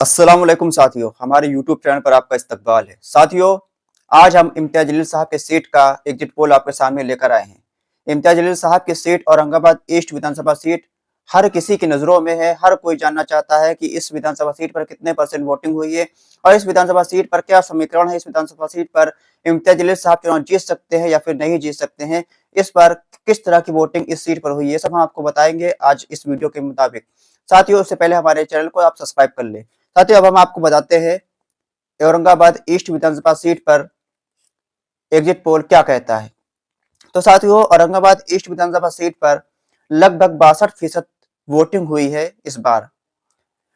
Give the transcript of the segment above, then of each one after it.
अस्सलाम वालेकुम साथियों, हमारे यूट्यूब चैनल पर आपका इस्तकबाल है। साथियों, आज हम इम्तियाज जलील साहब के सीट का एग्जिट पोल आपके सामने लेकर आए हैं। इम्तियाज जलील साहब की सीट औरंगाबाद ईस्ट विधानसभा सीट हर किसी की नजरों में है। हर कोई जानना चाहता है कि इस विधानसभा सीट पर कितने परसेंट वोटिंग हुई है और इस विधानसभा सीट पर क्या समीकरण है। इस विधानसभा सीट पर इम्तियाज जलील साहब चुनाव जीत सकते हैं या फिर नहीं जीत सकते हैं। इस पर किस तरह की वोटिंग इस सीट पर हुई है, सब हम आपको बताएंगे आज इस वीडियो के मुताबिक। साथियों, उससे पहले हमारे चैनल को आप सब्सक्राइब कर ले। साथियों, अब हम आपको बताते हैं औरंगाबाद ईस्ट विधानसभा सीट पर एग्जिट पोल क्या कहता है। तो साथियों, औरंगाबाद ईस्ट विधानसभा सीट पर लगभग 62% वोटिंग हुई है। इस बार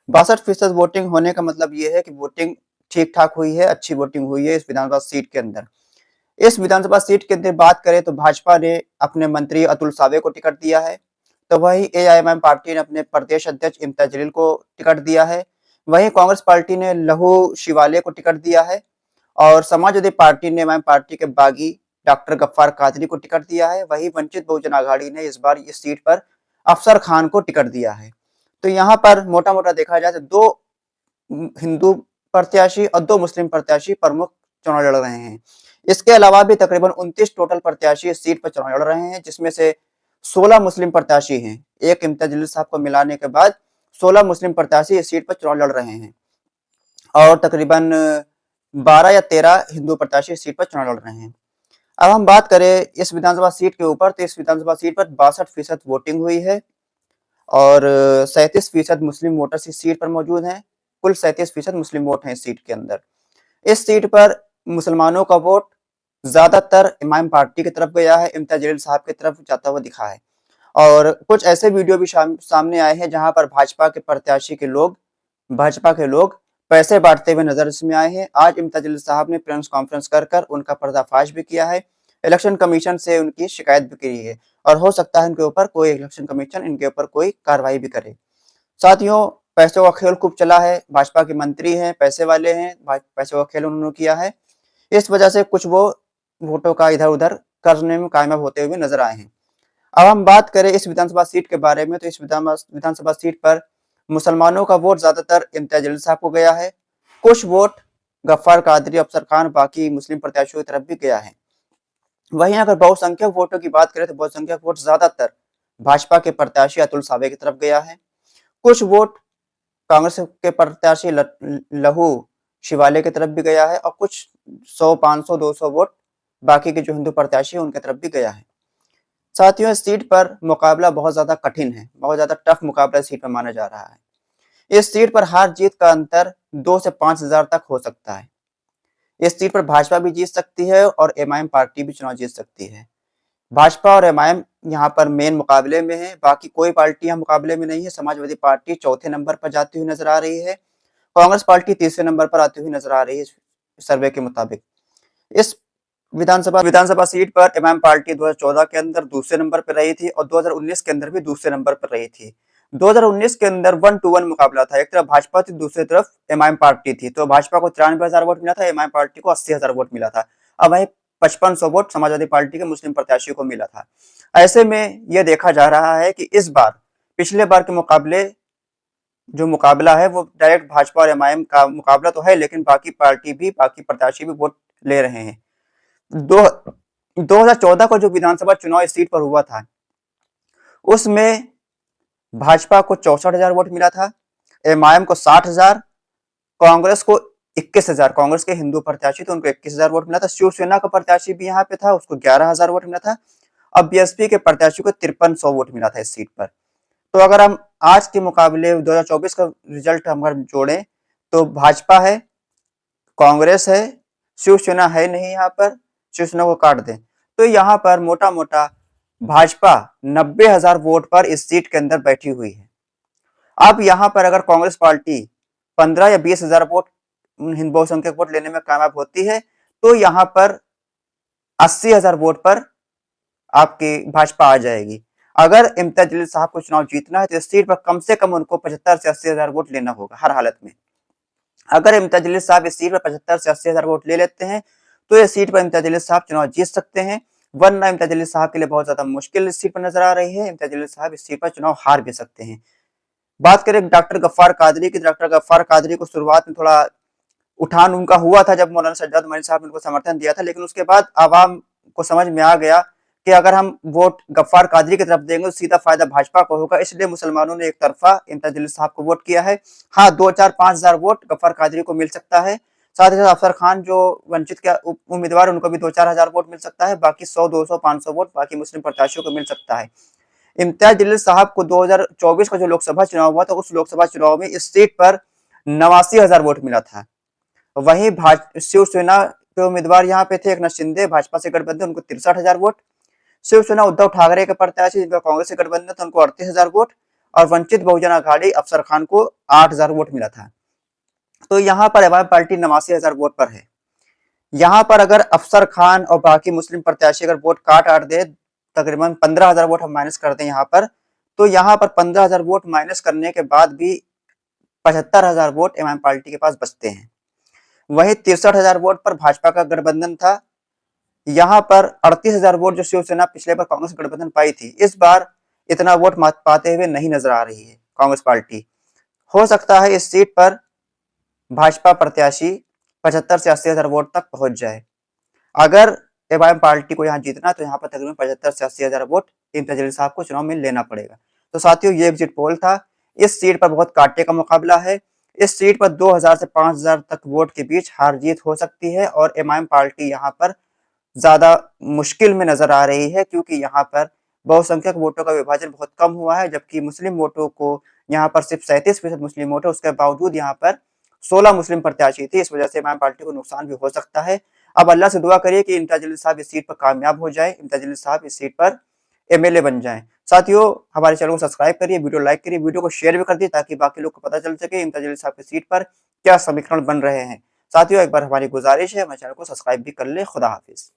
62% वोटिंग होने का मतलब ये है कि वोटिंग ठीक ठाक हुई है, अच्छी वोटिंग हुई है इस विधानसभा सीट के अंदर। इस विधानसभा सीट के अंदर बात करें तो भाजपा ने अपने मंत्री अतुल सावे को टिकट दिया है, तो वही एआईएमआईएम पार्टी ने अपने प्रदेश अध्यक्ष इम्तियाज जलील को टिकट दिया है। वहीं कांग्रेस पार्टी ने लहू शिवाले को टिकट दिया है और समाजवादी पार्टी ने एमआईएम पार्टी के बागी डॉक्टर गफ्फार कादरी को टिकट दिया है। वहीं वंचित बहुजन आघाड़ी ने इस बार इस सीट पर अफसर खान को टिकट दिया है। तो यहाँ पर मोटा मोटा देखा जाए तो दो हिंदू प्रत्याशी और दो मुस्लिम प्रत्याशी प्रमुख चुनाव लड़ रहे हैं। इसके अलावा भी तकरीबन 29 टोटल प्रत्याशी इस सीट पर चुनाव लड़ रहे हैं, जिसमें से 16 मुस्लिम प्रत्याशी हैं। एक इम्तियाज जलील साहब को मिलाने के बाद 16 मुस्लिम प्रत्याशी इस सीट पर चुनाव लड़ रहे हैं और तकरीबन 12 या 13 हिंदू प्रत्याशी इस सीट पर चुनाव लड़ रहे हैं। अब हम बात करें इस विधानसभा सीट के ऊपर, तो इस विधानसभा सीट पर 62% वोटिंग हुई है और 37% मुस्लिम वोटर्स इस सीट पर मौजूद हैं। कुल 37% मुस्लिम वोट हैं इस सीट के अंदर। इस सीट पर मुसलमानों का वोट ज्यादातर इमाम पार्टी की तरफ गया है, इम्तियाज जलील साहब की तरफ जाता हुआ दिखा है। और कुछ ऐसे वीडियो भी सामने आए हैं जहां पर भाजपा के लोग पैसे बांटते हुए नजर इसमें आए हैं। आज इम्तियाज जलील साहब ने प्रेस कॉन्फ्रेंस कर उनका पर्दाफाश भी किया है, इलेक्शन कमीशन से उनकी शिकायत भी की है और हो सकता है इनके ऊपर कोई इलेक्शन कमीशन इनके ऊपर कोई कार्रवाई भी करे। साथियों, पैसों का खेल खूब चला है। भाजपा के मंत्री हैं, पैसे वाले हैं, पैसों का खेल उन्होंने किया है। इस वजह से कुछ वो वोटों का इधर उधर करने में कामयाब होते हुए नजर आए हैं। अब हम बात करें इस विधानसभा सीट के बारे में, तो इस विधानसभा सीट पर मुसलमानों का वोट ज्यादातर इम्तियाज जलील साहब को गया है। कुछ वोट गफ्फार कादरी, अफसर खान, बाकी मुस्लिम प्रत्याशियों की तरफ भी गया है। वहीं अगर बहुसंख्यक वोटों की बात करें तो बहुसंख्यक वोट ज्यादातर भाजपा के प्रत्याशी अतुल सावे की तरफ गया है। कुछ वोट कांग्रेस के प्रत्याशी लहू शिवाले की तरफ भी गया है और कुछ 100, 500, 200 वोट बाकी के जो हिंदू प्रत्याशी उनकी तरफ भी गया है। साथियों, इस सीट पर मुकाबला बहुत ज्यादा कठिन है, बहुत ज्यादा टफ मुकाबला इस सीट पर माना जा रहा है। इस सीट पर हार जीत का अंतर 2 से 5,000 तक हो सकता है। इस सीट पर भाजपा भी जीत सकती है और एमआईएम पार्टी भी चुनाव जीत सकती है। भाजपा और एमआईएम यहाँ पर मेन मुकाबले में है, बाकी कोई पार्टी यहाँ मुकाबले में नहीं है। समाजवादी पार्टी चौथे नंबर पर जाती हुई नजर आ रही है, कांग्रेस पार्टी तीसरे नंबर पर आती हुई नजर आ रही है सर्वे के मुताबिक। इस विधानसभा सीट पर इमाम पार्टी 2014 के अंदर दूसरे नंबर पर रही थी और 2019 के अंदर भी दूसरे नंबर पर रही थी। 2019 के अंदर 1-to-1 मुकाबला था, एक तरफ भाजपा थी, दूसरी तरफ इमाम पार्टी थी। तो भाजपा को 93,000 वोट मिला था, इमाम पार्टी को 80,000 वोट मिला था। अब वही 5500 वोट समाजवादी पार्टी के मुस्लिम प्रत्याशी को मिला था। ऐसे में यह देखा जा रहा है कि इस बार पिछले बार के मुकाबले जो मुकाबला है वो डायरेक्ट भाजपा और एमआईएम का मुकाबला तो है, लेकिन बाकी प्रत्याशी भी वोट ले रहे हैं। दो 2014 को जो विधानसभा चुनाव इस सीट पर हुआ था, उसमें भाजपा को 64,000 वोट मिला था, एमआईएम को 60,000, कांग्रेस को 21,000। कांग्रेस के हिंदू प्रत्याशी तो उनको 21,000 वोट मिला था। शिवसेना का प्रत्याशी भी यहाँ पे था, उसको 11,000 वोट मिला था। अब बीएसपी के प्रत्याशी को 5300 वोट मिला था इस सीट पर। तो अगर हम आज के मुकाबले 2024 का रिजल्ट हम अगर जोड़ें तो भाजपा है, कांग्रेस है, शिवसेना है नहीं, यहाँ पर शिवसेना को काट दें तो यहाँ पर मोटा मोटा भाजपा 90,000 वोट पर इस सीट के अंदर बैठी हुई है। अब यहाँ पर अगर कांग्रेस पार्टी 15 या 20,000 वोट बहुसंख्यक वोट लेने में कामयाब होती है तो यहाँ पर 80,000 वोट पर आपकी भाजपा आ जाएगी। अगर इम्तियाज जलील साहब को चुनाव जीतना है तो इस सीट पर कम से कम उनको 75 से 80,000 वोट लेना होगा हर हालत में। अगर इम्तियाज जलील साहब इस सीट पर 75 से 80,000 वोट ले लेते हैं तो इस सीट पर इम्तियाज जलील साहब चुनाव जीत सकते हैं, वरना इम्तियाज जलील साहब के लिए बहुत ज्यादा मुश्किल इस सीट पर नजर आ रही है। इम्तियाज जलील साहब इस सीट पर चुनाव हार भी सकते हैं। बात करें डॉक्टर गफ्फार कादरी की, डॉक्टर गफ्फार कादरी को शुरुआत में थोड़ा उठान उनका हुआ था जब मौलाना सज्जाद मलिक साहब ने उनको समर्थन दिया था, लेकिन उसके बाद आवाम को समझ में आ गया कि अगर हम वोट गफ्फार कादरी की तरफ देंगे तो सीधा फायदा भाजपा को होगा, इसलिए मुसलमानों ने एक तरफा इम्तियाज जलील साहब को वोट किया है। हाँ, 2-4-5 हजार वोट गफ्फार कादरी को मिल सकता है, साथ ही साथ अफसर खान जो वंचित के उम्मीदवार उनको भी 2-4 हजार वोट मिल सकता है, बाकी 100-200-500 वोट बाकी मुस्लिम प्रत्याशियों को मिल सकता है। इम्तियाज जलील साहब को 2024 का जो लोकसभा चुनाव हुआ था, उस लोकसभा चुनाव में इस सीट पर 89,000 वोट मिला था। वहीं शिवसेना के उम्मीदवार यहाँ पे थे एकनाथ शिंदे, भाजपा से गठबंधन, उनको 63,000 वोट। शिवसेना उद्धव ठाकरे के प्रत्याशी जिनका कांग्रेस से गठबंधन था, उनको 38,000 वोट, और वंचित बहुजन अघाड़ी अफसर खान को 8,000 वोट मिला था। तो यहाँ पर हमारी पार्टी 89,000 वोट पर है। यहाँ पर अगर अफसर खान और बाकी मुस्लिम प्रत्याशी अगर वोट काट दे, तकरीबन 15,000 वोट हम माइनस कर दें यहाँ पर, तो यहाँ पर 15,000 वोट माइनस करने के बाद भी 75,000 वोट एमआईएम पार्टी के पास बचते हैं। वहीं 63,000 वोट पर भाजपा का गठबंधन था। यहाँ पर 38,000 वोट जो शिवसेना पिछले बार कांग्रेस गठबंधन पाई थी, इस बार इतना वोट पाते हुए नहीं नजर आ रही है कांग्रेस पार्टी। हो सकता है इस सीट पर भाजपा प्रत्याशी 75 से 80,000 वोट तक पहुंच जाए। अगर एमआईएम पार्टी को यहाँ जीतना तो यहाँ पर तकरीबन 75 से 80,000 वोट इम्तियाज जलील साहब को चुनाव में लेना पड़ेगा। तो साथियों, ये एग्जिट पोल था। इस सीट पर बहुत कांटे का मुकाबला है। इस सीट पर 2,000 से 5,000 तक वोट के बीच हार जीत हो सकती है, और एमआईएम पार्टी यहाँ पर ज्यादा मुश्किल में नजर आ रही है, क्योंकि यहाँ पर बहुसंख्यक वोटों का विभाजन बहुत कम हुआ है, जबकि मुस्लिम वोटों को यहाँ पर सिर्फ 37% मुस्लिम वोट है। उसके बावजूद यहाँ पर 16 मुस्लिम प्रत्याशी थे, इस वजह से इमआईएम पार्टी को नुकसान भी हो सकता है। अब अल्लाह से दुआ करिए कि इम्तियाज जलील साहब इस सीट पर कामयाब हो जाए, इम्तियाज जलील साहब इस सीट पर एमएलए बन जाएं। साथियों, हमारे चैनल को सब्सक्राइब करिए, वीडियो लाइक करिए, वीडियो को शेयर भी कर दिए ताकि बाकी लोग को पता चल सके इम्तियाज जलील साहब की सीट पर क्या समीकरण बन रहे हैं। साथियों, एक बार हमारी गुजारिश है, हमारे चैनल को सब्सक्राइब भी कर ले। खुदा हाफिज।